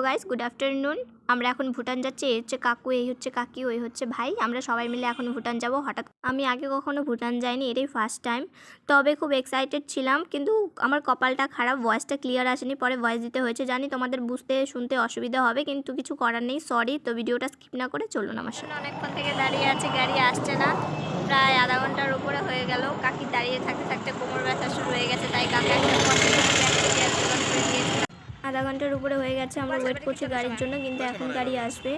Guys, good afternoon. আমরা এখন ভুটান যাচ্ছি। এই হচ্ছে কাকু, এই হচ্ছে কাকি, ওই হচ্ছে ভাই। আমরা সবাই মিলে এখন ভুটান যাব। হঠাৎ আমি আগে কখনো ভুটান যাইনি, এটাই ফার্স্ট টাইম। তবে খুব এক্সাইটেড ছিলাম, কিন্তু আমার কপালটা খারাপ, ভয়েসটা ক্লিয়ার আসেনি, পরে ভয়েস দিতে হয়েছে। জানি তোমাদের বুঝতে শুনতে অসুবিধা হবে, কিন্তু কিছু করার নেই, সরি। তো ভিডিওটা স্কিপ না করে চলুন আমার সাথে। অনেকক্ষণ থেকে দাঁড়িয়ে আছে, গাড়ি আসছে না, প্রায় আধা ঘন্টার উপরে হয়ে গেল। কাকি দাঁড়িয়ে থাকতে থাকতে কোমর ব্যথা শুরু হয়ে গেছে, তাই কাকা আধা ঘন্টার উপরে হয়ে গেছে। আমরা ওয়েট করছি গাড়ির জন্য, কিন্তু এখন গাড়ি আসবে।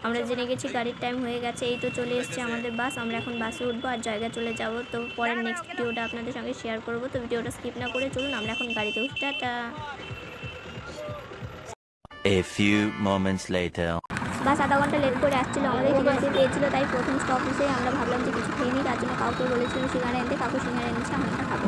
আমরা জেনে গেছি গাড়ির টাইম হয়ে গেছে। এই তো চলে এসছে আমাদের বাস। আমরা এখন বাসে উঠবো আর জায়গা চলে যাব। তো পরের নেক্সট ভিডিওটা আপনাদের সঙ্গে শেয়ার করব। তো ভিডিওটা স্কিপ না করে চলুন, আমরা এখন গাড়িতে উঠি। Tata. A few moments later. বাস আধা ঘন্টা লেট করে আসছিল, আমাদের খিদে পেয়েছিল, তাই প্রথম স্টপ এসে আমরা ভাবলাম যে কিছু খেয়ে নিই। তার জন্য কাউকে বলেছিল সিঙ্গারা এনতে, কাকু সিঙ্গারা এনেছে, আমরা খাবো।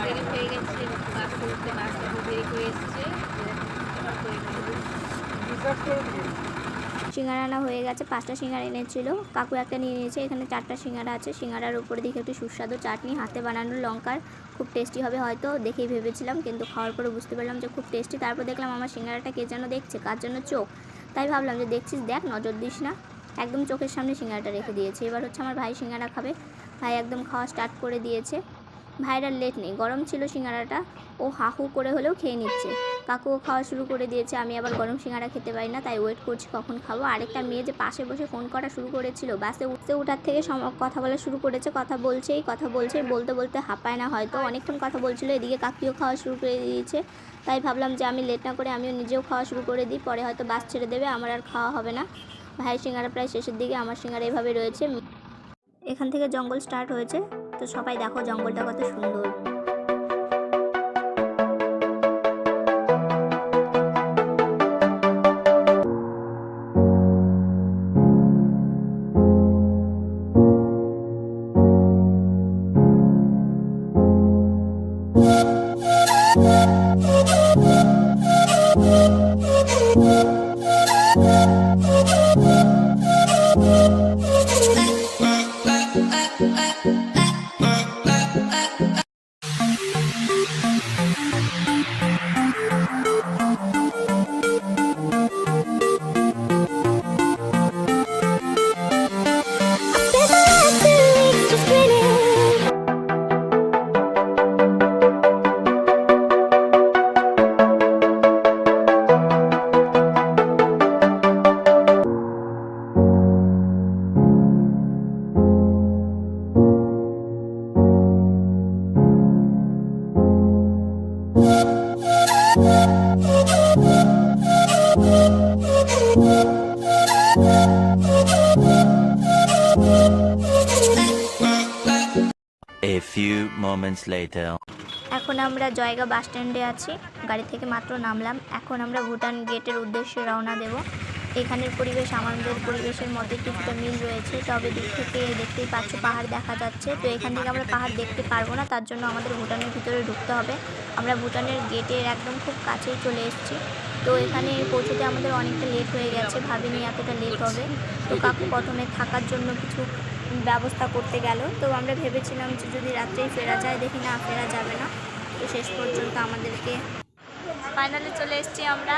হয়ে গেছে, সিঙ্গারা আনা হয়ে গেছে। 5টা সিঙ্গারা এনেছিল, কাকু একটা নিয়ে নিয়েছে। এখানে 4টা সিঙ্গারা আছে। সিঙ্গারার উপরে দিকে একটু সুস্বাদু চাটনি, হাতে বানানো লঙ্কার, খুব টেস্টি হবে হয়তো, দেখেই ভেবেছিলাম, কিন্তু খাওয়ার পরে বুঝতে পারলাম যে খুব টেস্টি। তারপর দেখলাম আমার সিঙ্গারাটা কে যেন দেখছে, কার জন্য চোখ, তাই ভাবলাম যে দেখছিস দেখ, নজর দিস না। একদম চোখের সামনে সিঙ্গারাটা রেখে দিয়েছে। এবার হচ্ছে আমার ভাই সিঙ্গারা খাবে। ভাই একদম খাওয়া স্টার্ট করে দিয়েছে। ভাইয়ের আর লেট নেই, গরম ছিল সিঙ্গারাটা, ও হাহু করে হলেও খেয়ে নিচ্ছে। কাকুও খাওয়া শুরু করে দিয়েছে। আমি আবার গরম সিঙ্গারা খেতে পারি না, তাই ওয়েট করছি কখন খাবো। আরেকটা মেয়ে যে পাশে বসে ফোন করা শুরু করেছিল, বাসে উঠার থেকে কথা বলা শুরু করেছে। কথা বলছেই বলতে বলতে হাঁপায় না হয়তো, অনেকক্ষণ কথা বলছিল। এদিকে কাকিও খাওয়া শুরু করে দিয়েছে, তাই ভাবলাম যে আমি লেট না করে আমিও নিজেও খাওয়া শুরু করে দিই, পরে হয়তো বাস ছেড়ে দেবে, আমার আর খাওয়া হবে না। ভাইয়ের সিঙ্গারা প্রায় শেষের দিকে, আমার সিঙ্গারা এভাবে রয়েছে। এখান থেকে জঙ্গল স্টার্ট হয়েছে, তো সবাই দেখো জঙ্গলটা কত সুন্দর। A few moments later. এখন আমরা জয়গা বাস স্ট্যান্ডে আছি, গাড়ি থেকে মাত্র নামলাম। এখন আমরা ভুটান গেটের উদ্দেশ্যে রওনা দেব। এখানের পরিবেশ আমাদের পরিবেশের মধ্যে কিছুটা মিল রয়েছে, তবে দূর থেকে দেখতেই পাচ্ছ পাহাড় দেখা যাচ্ছে। তো এখান থেকে আমরা পাহাড় দেখতে পারবো না, তার জন্য আমাদের ভুটানের ভিতরে ঢুকতে হবে। আমরা ভুটানের গেটের একদম খুব কাছেই চলে এসেছি। তো এখানে পৌঁছতে আমাদের অনেকটা লেট হয়ে গেছে, ভাবিনি এতটা লেট হবে। তো কাকু প্রথমে থাকার জন্য কিছু ব্যবস্থা করতে গেল। তো আমরা ভেবেছিলাম যে যদি রাত্রেই ফেরা যায়, দেখি না ফেরা যাবে না। তো শেষ পর্যন্ত আমাদেরকে ফাইনালি চলে এসেছি আমরা।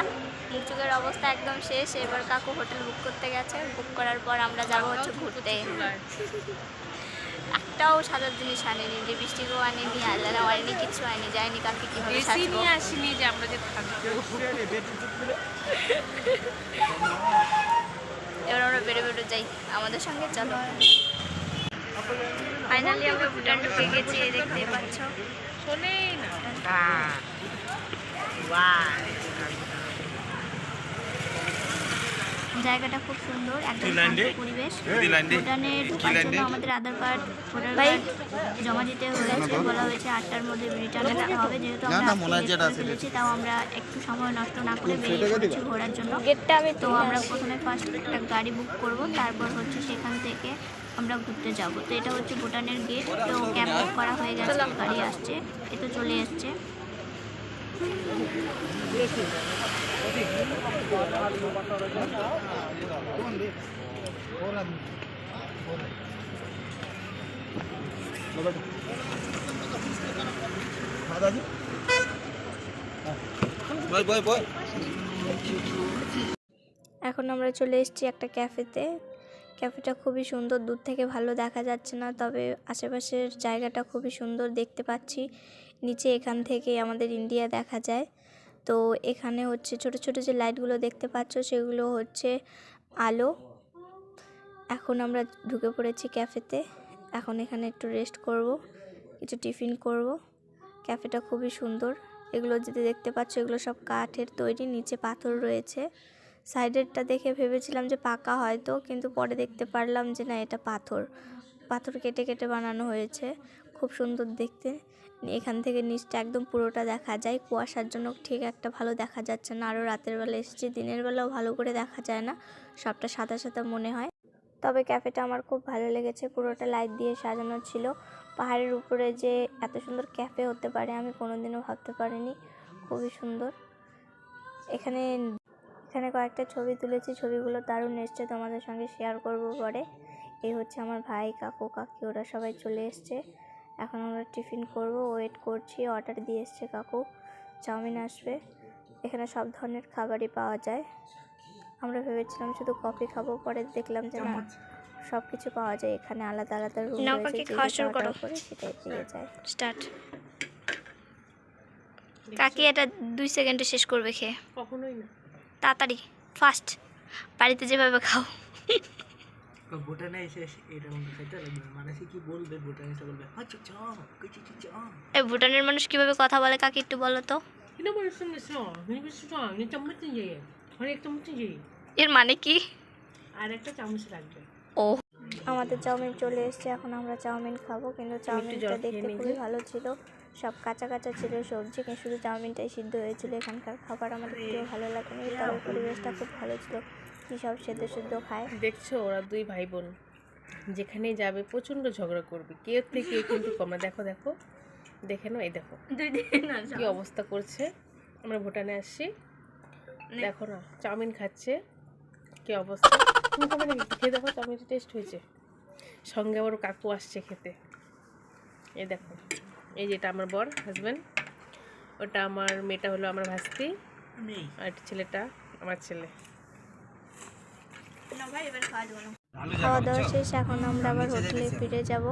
মুখচোখের অবস্থা একদম শেষ। এবার কাকু হোটেল বুক করতে গেছে, বুক করার পর আমরা যাবো হচ্ছে ঘুরতে। একটাও সাজার জিনিস আনিনি, লিপস্টিকও আনিনি, আইলাইনারও আনিনি, কিছু আনিনি। যাইনি কাকে কীভাবে সাজবো, আসিনি যে আমরা যে এবার আমরা বেরো যাই, আমাদের সঙ্গে চলো। ফাইনালি আমরা ভুটান ঢুকে গেছি, দেখতে পাচ্ছ। শোনেই না জায়গাটা খুব সুন্দর, একদম শান্ত পরিবেশ। ভুটানে ঢোকার জন্য আমাদের আধার কার্ড, ভোটার কার্ড জমা দিতে হয়েছে। বলা হয়েছে 8টার মধ্যে রিটার্ন করতে হবে, যেহেতু আমরা ফেলেছি, তাও আমরা একটু সময় নষ্ট না করে বেরিয়ে পড়েছি ঘোরার জন্য। তো আমরা প্রথমে ফার্স্ট একটা গাড়ি বুক করব, তারপর হচ্ছে সেখান থেকে আমরা ঘুরতে যাব। তো এটা হচ্ছে ভুটানের গেট। তো ক্যাব বুক করা হয়ে গেছে, গাড়ি আসছে, এ তো চলে এসছে। दादाजी এখন আমরা চলে এসেছি একটা ক্যাফেতে। ক্যাফেটা খুবই সুন্দর, দূর থেকে ভালো দেখা যাচ্ছে না, তবে আশেপাশের জায়গাটা খুবই সুন্দর দেখতে পাচ্ছি। নিচে এখান থেকে আমাদের ইন্ডিয়া দেখা যায়। তো এখানে হচ্ছে ছোট ছোট যে লাইটগুলো দেখতে পাচ্ছ সেগুলো হচ্ছে আলো। এখন আমরা ঢুকে পড়েছি ক্যাফেতে। এখন এখানে একটু রেস্ট করব, কিছু টিফিন করব। ক্যাফেটা খুবই সুন্দর। এগুলো যেটা দেখতে পাচ্ছ এগুলো সব কাঠের তৈরি, নিচে পাথর রয়েছে। সাইডেরটা দেখে ভেবেছিলাম যে পাকা হয়তো, কিন্তু পরে দেখতে পারলাম যে না, এটা পাথর। পাথর কেটে কেটে বানানো হয়েছে, খুব সুন্দর দেখতে। এখান থেকে নিচটা একদম পুরোটা দেখা যায়। কুয়াশার জন্য ঠিক একটা ভালো দেখা যাচ্ছে না। আরও রাতের বেলা এসেছি, দিনের বেলাও ভালো করে দেখা যায় না, সবটা সাদা সাদা মনে হয়। তবে ক্যাফেটা আমার খুব ভালো লেগেছে, পুরোটা লাইট দিয়ে সাজানো ছিল। পাহাড়ের উপরে যে এত সুন্দর ক্যাফে হতে পারে আমি কোনোদিনও ভাবতে পারিনি, খুবই সুন্দর। এখানে কয়েকটা ছবি তুলেছি, ছবিগুলো দারুণ এসছে, তোমাদের সঙ্গে শেয়ার করব পরে। এই হচ্ছে আমার ভাই, কাকু, কাকি, ওরা সবাই চলে এসছে। এখন আমরা টিফিন করব, ওয়েট করছি। অর্ডার দিয়ে এসছে কাকু, চাউমিন আসবে। এখানে সব ধরনের খাবারই পাওয়া যায়। আমরা ভেবেছিলাম শুধু কফি খাবো, পরে দেখলাম যে না, সব কিছু পাওয়া যায় এখানে। আলাদা আলাদা রুম রয়েছে, যেটা অর্ডার করে সেটাই পেয়ে যায়। স্টার্ট। কাকি এটা 2 সেকেন্ডে শেষ করবে খেয়ে। কখনোই না। তাড়াতাড়ি, ফাস্ট, বাড়িতে যেভাবে খাও। ভুটানে এসে এরকম খেতে লাগবে, মানুষ কি বলবে? ভুটানে এসে বলবে আচ্ছা চা কিছু চা। এই ভুটানের মানুষ কিভাবে কথা বলে কাকি একটু বলো তো। এর মানে কি? আর একটা চামচ লাগবে। ও, আমাদের চাউমিন চলে এসেছে। এখন আমরা চাউমিন খাবো, কিন্তু চাউমিনটা দেখতে খুবই ভালো ছিল। সব কাঁচা কাঁচা ছিল সবজি, কিন্তু শুধু চাউমিনটাই সিদ্ধ হয়েছিল। এখানকার খাবার আমাদের কেউ ভালো লাগেনি, তবে পরিবেশটা খুব ভালো ছিল। কী সব সেদ্ধ সেদ্ধ খায়। দেখছো, ওরা 2 ভাই বোন যেখানেই যাবে প্রচণ্ড ঝগড়া করবে, কেউ থেকে কিন্তু কমে। দেখো দেখো, দেখে নাও, এই দেখো কি অবস্থা করছে। আমরা ভুটানে আসছি, দেখো না চাউমিন খাচ্ছে, কি অবস্থা। তুমি খাবে নাকি? খেয়ে দেখো, চাউমিনটা টেস্ট হয়েছে। সঙ্গে আবার কাকু আসছে খেতে। এই দেখো, এই যেটা আমার বর, হাজব্যান্ড, ওটা আমার মেয়েটা হলো আমার ভাস্তি, আর ছেলেটা আমার ছেলে। খাওয়া দাওয়া শেষ, এখন আমরা আবার হোটেলে ফিরে যাব।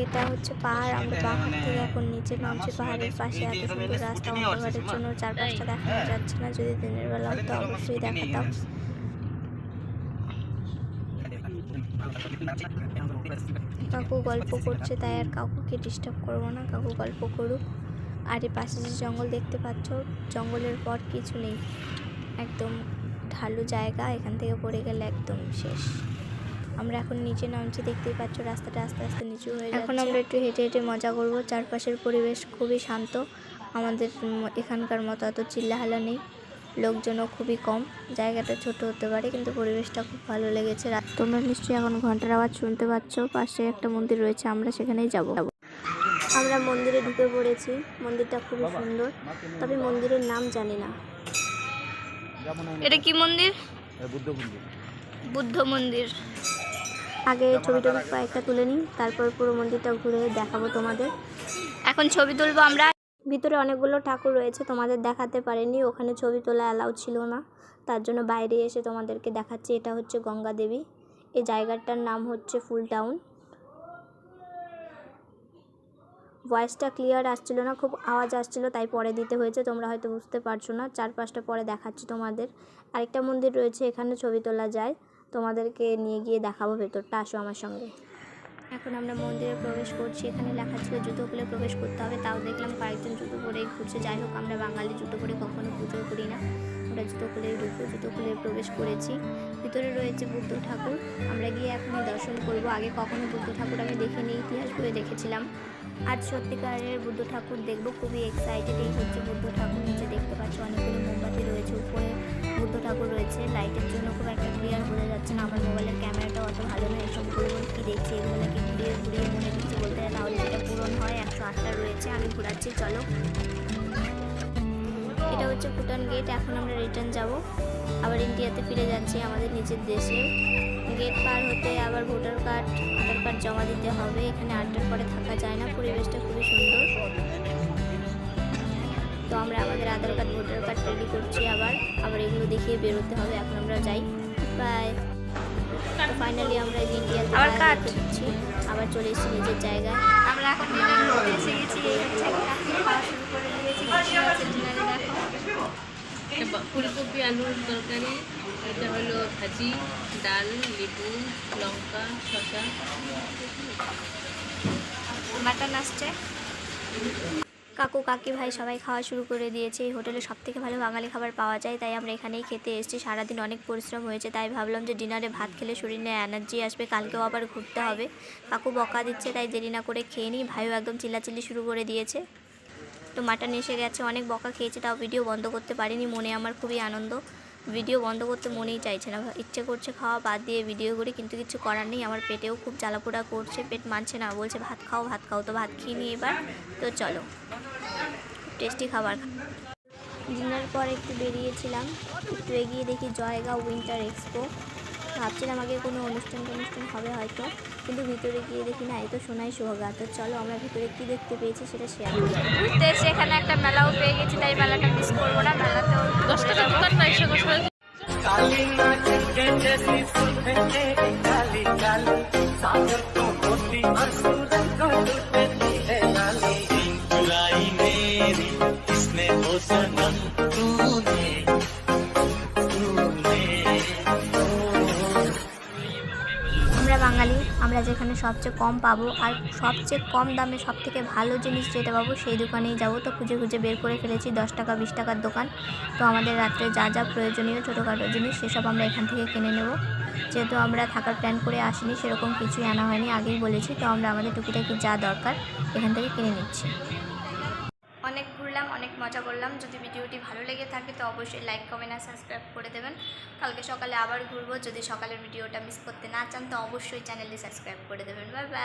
এটা হচ্ছে পাহাড়, আমরা পাহাড় থেকে এখন নিচে নামছি। পাহাড়ের পাশে এত সুন্দর রাস্তা, অন্ধকারের জন্য চারপাশটা দেখানো যাচ্ছে না। যদি দিনের বেলা হতো অবশ্যই দেখাতাম। কাকু গল্প করছে, তাই আর কাকুকে ডিস্টার্ব করবো না, কাকু গল্প করুক। আর এই পাশে যে জঙ্গল দেখতে পাচ্ছ, জঙ্গলের পর কিছু নেই, একদম ঢালু জায়গা, এখান থেকে পড়ে গেলে একদম শেষ। আমরা এখন নিচে নামছি, দেখতেই পাচ্ছ রাস্তাটা আস্তে আস্তে নিচু হয়ে যাচ্ছে। এখন আমরা একটু হেঁটে হেঁটে মজা করব। চারপাশের পরিবেশ খুবই শান্ত, আমাদের এখানকার মতো এত চিল্লাহাল্লা নেই, লোকজনও খুবই কম। জায়গাটা ছোট হতে পারে, কিন্তু পরিবেশটা খুব ভালো লেগেছে। তোমরা নিশ্চয়ই এখন ঘন্টার আওয়াজ শুনতে পাচ্ছ, পাশে একটা মন্দির রয়েছে, আমরা সেখানেই যাব। আমরা মন্দিরে ঢুকে পড়েছি, মন্দিরটা খুবই সুন্দর, তবে মন্দিরের নাম জানি না। এটা কি মন্দির? বুদ্ধ মন্দির। আগে ছবি টবি কয়েকটা তুলে নিই, তারপর পুরো মন্দিরটা ঘুরে দেখাবো তোমাদের। এখন ছবি তুলবো আমরা। ভিতরে অনেকগুলো ঠাকুর রয়েছে, তোমাদের দেখাতে পারিনি, ওখানে ছবি তোলা অ্যালাউ ছিল না, তার জন্য বাইরে এসে তোমাদেরকে দেখাচ্ছি। এটা হচ্ছে গঙ্গা দেবী, এই জায়গাটার নাম হচ্ছে ফুল টাউন। ভয়েসটা ক্লিয়ার আসছিল না, খুব আওয়াজ আসছিল, তাই পরে দিতে হয়েছে, তোমরা হয়তো বুঝতে পারছো না। চারপাশটা পরে দেখাচ্ছি তোমাদের। আরেকটা মন্দির রয়েছে, এখানে ছবি তোলা যায়, তোমাদেরকে নিয়ে গিয়ে দেখাবো ভেতরটা, আসো আমার সঙ্গে। এখন আমরা মন্দিরে প্রবেশ করছি। এখানে লেখা ছিল জুতো খুলে প্রবেশ করতে হবে, তাও দেখলাম কয়েকজন জুতো পরেই ঘুরছে। যাই হোক, আমরা বাঙালি জুতো পরে কখনো পুজো করি না, আমরা জুতো খুলেই ঢুকবো। জুতো খুলে প্রবেশ করেছি। ভিতরে রয়েছে বুদ্ধ ঠাকুর, আমরা গিয়ে এখনই দর্শন করব। আগে কখনো বুদ্ধ ঠাকুর আমি দেখিনি, ইতিহাস বইয়ে দেখেছিলাম। আজ সত্যিকারের বুদ্ধ ঠাকুর দেখবো, খুবই এক্সাইটেড। এই হচ্ছে বুদ্ধ ঠাকুর, নিচে দেখতে পাচ্ছ অনেকগুলো মোমবাতি রয়েছে, উপরে বুদ্ধ ঠাকুর রয়েছে। লাইটের জন্য খুব একটা ক্লিয়ার বোঝা যাচ্ছে না, আমার মোবাইলের ক্যামেরাটা অত ভালো নয়। এসব গোল গোল কী দেখছি, এগুলো নাকি ঘুরিয়ে ঘুরিয়ে মনে হচ্ছে বলতে, তাহলে যেটা পূরণ হয়। 108টা রয়েছে, আমি ঘোরাচ্ছি, চলো। এটা হচ্ছে ভুটান গেট। এখন আমরা রিটার্ন যাব, আবার ইন্ডিয়াতে ফিরে যাচ্ছি, আমাদের নিজের দেশে। গেট পার হতে আবার ভোটার কার্ড, আধার কার্ড জমা দিতে হবে। এখানে 8টার পরে থাকা যায় না। পরিবেশটা খুবই সুন্দর। তো আমরা আমাদের আধার কার্ড ভোটার কার্ড রেডি করছি, আবার এগুলো দেখিয়ে বেরোতে হবে। এখন আমরা যাই, বাই। তো ফাইনালি আমরা ইন্ডিয়াতে দিচ্ছি, আবার চলে এসেছি নিজের জায়গায়। আমরা এখন ডিনার করতে এসে গেছি, এই হচ্ছে খাওয়া শুরু করে দিয়েছি। ডিনারে দেখো ফুলকপি আলুর তরকারি, এটা হলো ভাজি, ডাল, লেবু, লঙ্কা, শসা, মাটন আসছে। কাকু কাকি ভাই সবাই খাওয়া শুরু করে দিয়েছে। এই হোটেলে সবথেকে ভালো বাঙালি খাবার পাওয়া যায়, তাই আমরা এখানেই খেতে এসেছি। সারাদিন অনেক পরিশ্রম হয়েছে, তাই ভাবলাম যে ডিনারে ভাত খেলে শরীরে এনার্জি আসবে, কালকেও আবার ঘুরতে হবে। কাকু বকা দিচ্ছে, তাই দেরি না করে খেয়ে নিই। ভাইও একদম চিল্লাচিল্লি শুরু করে দিয়েছে। তো মাটন এসে গেছে, অনেক বকা খেয়েছে, তাও ভিডিও বন্ধ করতে পারিনি। মনে আমার খুবই আনন্দ, ভিডিও বন্ধ করতে মনেই চাইছে না, ইচ্ছে করছে খাওয়া বাদ দিয়ে ভিডিও করি, কিন্তু কিছু করার নেই। আমার পেটেও খুব জ্বালাপোড়া করছে, পেট মানছে না, বলছে ভাত খাও ভাত খাও। তো ভাত খেয়ে নিই এবার। তো চলো, টেস্টি খাবার। ডিনার পর একটু বেরিয়েছিলাম, একটু এগিয়ে দেখি জয়গাঁও উইন্টার এক্সপো। ভাবছিলাম আগে কোনো অনুষ্ঠান হবে হয়তো, কিন্তু ভিতরে গিয়ে দেখি না, এই তো সোনাই সোহাগা। তো চলো আমরা ভিতরে কী দেখতে পেয়েছি সেটা শেয়ার করি। ঘুরতে এসে এখানে একটা মেলাও পেয়ে গেছি, তাই মেলাটা মিস করবো না। মেলাতেও 10 টাকা দোকান না এসে গোসল। আমরা বাঙালি, আমরা যেখানে সবচেয়ে কম পাবো আর সবচেয়ে কম দামে সবথেকে ভালো জিনিস যেটা পাবো সেই দোকানেই যাবো। তো খুঁজে খুঁজে বের করে ফেলেছি 10 টাকা 20 টাকার দোকান। তো আমাদের রাত্রে যা যা প্রয়োজনীয় ছোটোখাটো জিনিস সেসব আমরা এখান থেকে কিনে নেব। যেহেতু আমরা থাকার প্ল্যান করে আসিনি, সেরকম কিছুই আনা হয়নি, আগেই বলেছি। তো আমরা আমাদের টুকিটাকি যা দরকার এখান থেকে কিনে নিচ্ছি। অনেক ঘুরলাম, অনেক মজা করলাম। যদি ভিডিওটি ভালো লেগে থাকে তো অবশ্যই লাইক কমেন্ট আর সাবস্ক্রাইব করে দেবেন। কালকে সকালে আবার ঘুরবো, যদি সকালের ভিডিওটা মিস করতে না চান তো অবশ্যই চ্যানেলটি সাবস্ক্রাইব করে দেবেন। Bye bye.